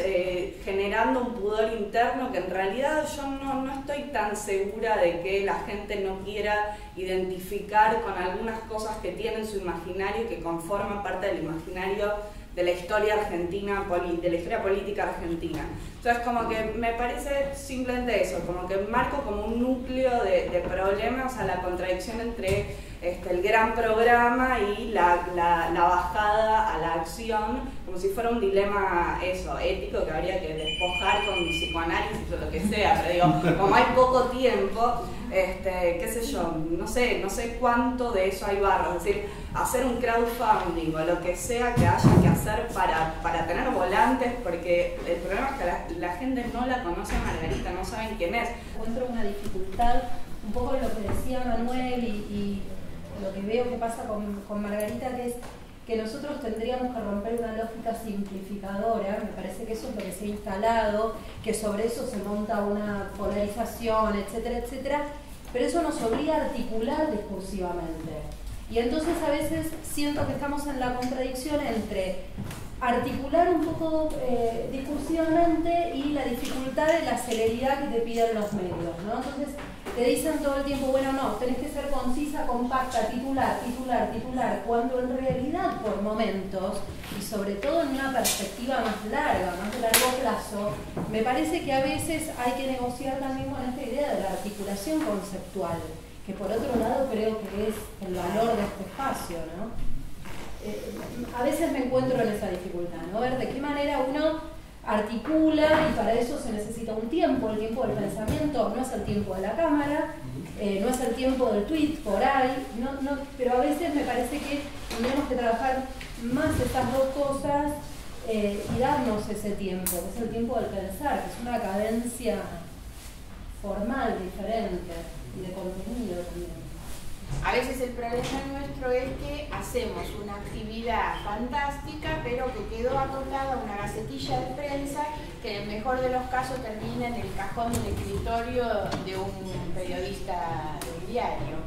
generando un pudor interno que en realidad yo no estoy tan segura de que la gente no quiera identificar con algunas cosas que tiene en su imaginario y que conforman parte del imaginario de la historia argentina, de la historia política argentina. Entonces, como que me parece simplemente eso, como que marco como un núcleo de problemas, o sea, la contradicción entre el gran programa y la bajada a la acción, como si fuera un dilema ético que habría que despojar con psicoanálisis o lo que sea, pero digo, como hay poco tiempo, qué sé yo, no sé cuánto de eso hay barro, es decir, hacer un crowdfunding o lo que sea que haya que hacer para tener volantes, porque el problema es que la gente no la conoce a Margarita, no saben quién es.
Encuentro una dificultad, un poco lo que decía Manuel y lo que veo que pasa con Margarita, que es que nosotros tendríamos que romper una lógica simplificadora. Me parece que eso es lo que se ha instalado, que sobre eso se monta una polarización, etcétera, etcétera, pero eso nos obliga a articular discursivamente. Y entonces a veces siento que estamos en la contradicción entre articular un poco discursivamente y la dificultad de la celeridad que te piden los medios, ¿no? Entonces te dicen todo el tiempo, bueno, no, tenés que ser concisa, compacta, titular, cuando en realidad por momentos, y sobre todo en una perspectiva más larga, más de largo plazo, me parece que a veces hay que negociar también con esta idea de la articulación conceptual, que por otro lado creo que es el valor de este espacio, ¿no? A veces me encuentro en esa dificultad, ¿no? Ver de qué manera uno articula, y para eso se necesita un tiempo. El tiempo del pensamiento no es el tiempo de la cámara, no es el tiempo del tweet por ahí, pero a veces me parece que tenemos que trabajar más estas dos cosas y darnos ese tiempo, que es el tiempo del pensar, que es una cadencia formal diferente y de contenido también.
A veces el problema nuestro es que hacemos una actividad fantástica, pero que quedó acotada a una gacetilla de prensa que en el mejor de los casos termina en el cajón del escritorio de un periodista de un diario.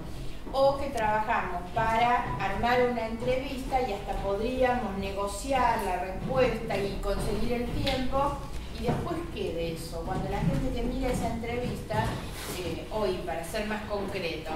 O que trabajamos para armar una entrevista y hasta podríamos negociar la respuesta y conseguir el tiempo. Y después, ¿qué de eso? Cuando la gente que mira esa entrevista, hoy, para ser más concreto,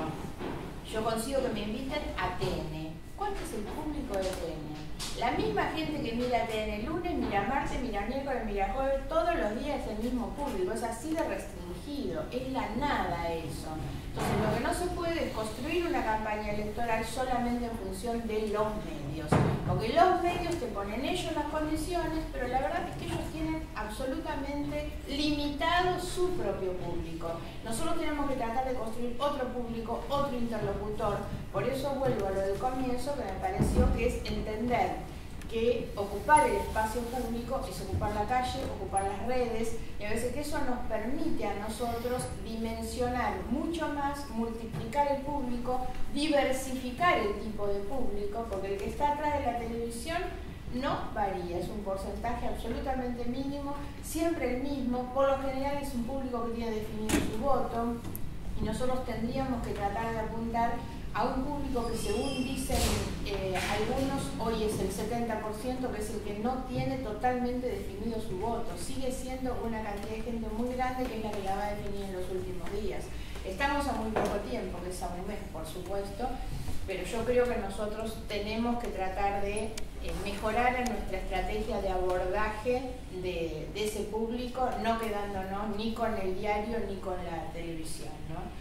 yo consigo que me inviten a TN. ¿Cuánto es el público de TN? La misma gente que mira TN lunes, mira martes, mira miércoles, mira jueves, todos los días es el mismo público. Es así de restringido, es la nada eso. Entonces, lo que no se puede es construir una campaña electoral solamente en función de los medios. Porque los medios te ponen ellos las condiciones, pero la verdad es que ellos tienen absolutamente limitado su propio público. Nosotros tenemos que tratar de construir otro público, otro interlocutor. Por eso vuelvo a lo del comienzo, que me pareció que es entender que ocupar el espacio público es ocupar la calle, ocupar las redes, y a veces que eso nos permite a nosotros dimensionar mucho más, multiplicar el público, diversificar el tipo de público, porque el que está atrás de la televisión no varía, es un porcentaje absolutamente mínimo, siempre el mismo, por lo general es un público que tiene definido su voto, y nosotros tendríamos que tratar de apuntar a un público que, según dicen algunos, hoy es el 70%, que es el que no tiene totalmente definido su voto. Sigue siendo una cantidad de gente muy grande que es la que la va a definir en los últimos días. Estamos a muy poco tiempo, que es a un mes, por supuesto, pero yo creo que nosotros tenemos que tratar de mejorar en nuestra estrategia de abordaje de ese público, no quedándonos ni con el diario ni con la televisión, ¿no?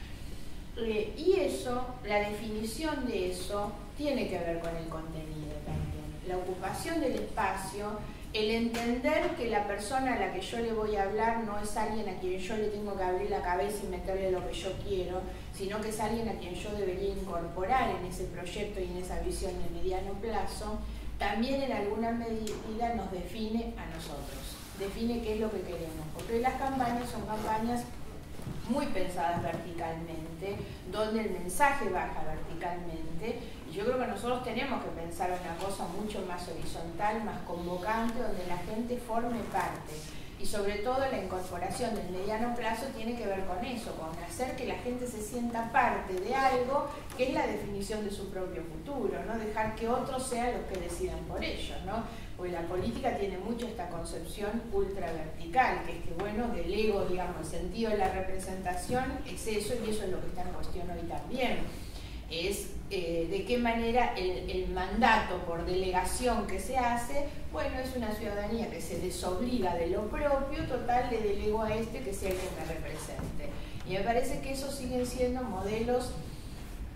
Y eso, la definición de eso, tiene que ver con el contenido también. La ocupación del espacio, el entender que la persona a la que yo le voy a hablar no es alguien a quien yo le tengo que abrir la cabeza y meterle lo que yo quiero, sino que es alguien a quien yo debería incorporar en ese proyecto y en esa visión de mediano plazo, también en alguna medida nos define a nosotros, define qué es lo que queremos. Porque las campañas son campañas muy pensadas verticalmente, donde el mensaje baja verticalmente. Y yo creo que nosotros tenemos que pensar una cosa mucho más horizontal, más convocante, donde la gente forme parte. Y sobre todo la incorporación del mediano plazo tiene que ver con eso, con hacer que la gente se sienta parte de algo que es la definición de su propio futuro, no dejar que otros sean los que decidan por ellos, ¿no? Porque la política tiene mucho esta concepción ultra vertical, que es que, bueno, del ego, digamos, el sentido de la representación es eso, y eso es lo que está en cuestión hoy también. Es de qué manera el mandato por delegación que se hace, bueno, es una ciudadanía que se desobliga de lo propio, total, le delego a este que sea el que me represente. Y me parece que esos siguen siendo modelos,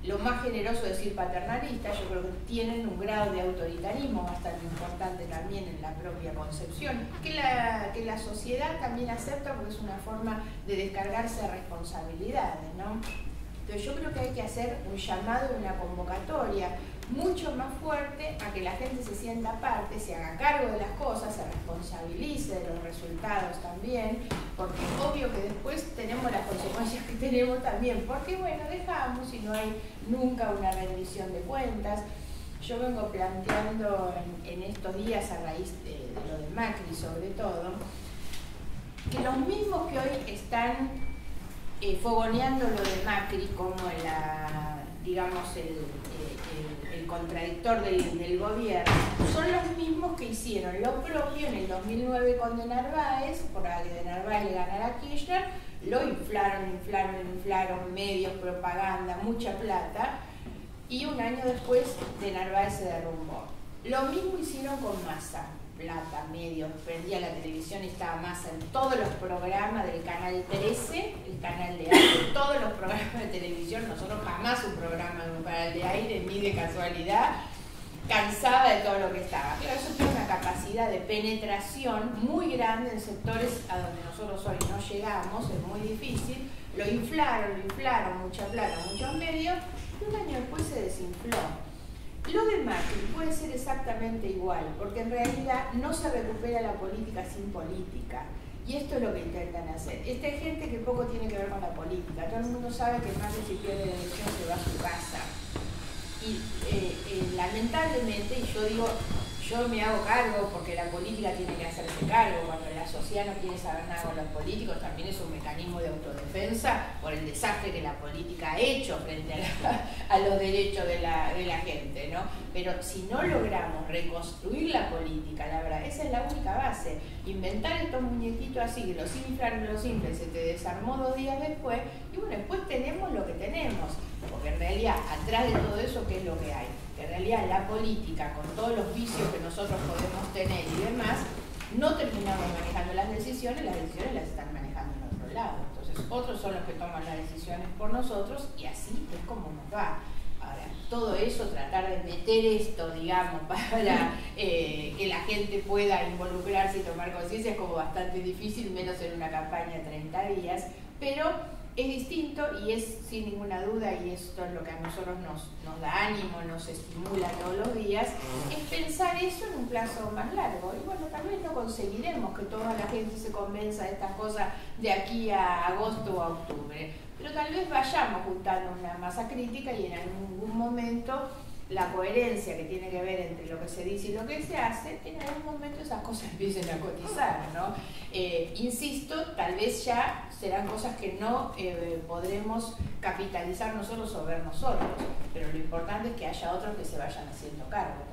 lo más generoso es decir paternalistas, yo creo que tienen un grado de autoritarismo bastante importante también en la propia concepción, que la sociedad también acepta porque es una forma de descargarse de responsabilidades, ¿no? Entonces yo creo que hay que hacer un llamado, una convocatoria mucho más fuerte a que la gente se sienta parte, se haga cargo de las cosas, se responsabilice de los resultados también, porque es obvio que después tenemos las consecuencias que tenemos también, porque bueno, dejamos y no hay nunca una rendición de cuentas. Yo vengo planteando en estos días, a raíz de lo de Macri sobre todo, que los mismos que hoy están fogoneando lo de Macri como digamos el contradictor del gobierno, son los mismos que hicieron lo propio en el 2009 con De Narváez, por que De Narváez le ganara a Kirchner, lo inflaron, medios, propaganda, mucha plata, y un año después De Narváez se derrumbó. Lo mismo hicieron con Massa. Plata, medios, prendía la televisión y estaba Massa en todos los programas del Canal 13, el canal de aire, todos los programas de televisión. Nosotros jamás un programa en un canal de aire, ni de casualidad, cansada de todo lo que estaba. Pero eso tiene una capacidad de penetración muy grande en sectores a donde nosotros hoy no llegamos, es muy difícil. Lo inflaron, mucha plata, muchos medios, y un año después se desinfló. Lo de Macri puede ser exactamente igual, porque en realidad no se recupera la política sin política. Y esto es lo que intentan hacer. Esta es gente que poco tiene que ver con la política. Todo el mundo sabe que Macri, si pierde la elección, se va a su casa. Y lamentablemente, y yo digo, yo me hago cargo porque la política tiene que hacerse cargo. Cuando la sociedad no quiere saber nada con los políticos, también es un mecanismo de autodefensa por el desastre que la política ha hecho frente a los derechos de la gente, ¿no? Pero si no logramos reconstruir la política, la verdad, esa es la única base. Inventar estos muñequitos así, que los inflan, se te desarmó 2 días después, y bueno, después tenemos lo que tenemos. Porque en realidad, atrás de todo eso, ¿qué es lo que hay? Que en realidad la política, con todos los vicios que nosotros podemos tener y demás, no terminamos manejando las decisiones las están manejando en otro lado. Entonces, otros son los que toman las decisiones por nosotros, y así es como nos va. Ahora, todo eso, tratar de meter esto, digamos, para que la gente pueda involucrarse y tomar conciencia es como bastante difícil, menos en una campaña de 30 días, pero es distinto y es sin ninguna duda, y esto es lo que a nosotros nos da ánimo, nos estimula todos los días, es pensar eso en un plazo más largo. Y bueno, tal vez no conseguiremos que toda la gente se convenza de estas cosas de aquí a agosto o a octubre, pero tal vez vayamos juntando una masa crítica y en algún momento la coherencia que tiene que ver entre lo que se dice y lo que se hace, en algún momento esas cosas empiecen a cotizar, ¿no? Insisto, tal vez ya serán cosas que no podremos capitalizar nosotros o ver nosotros, pero lo importante es que haya otros que se vayan haciendo cargo.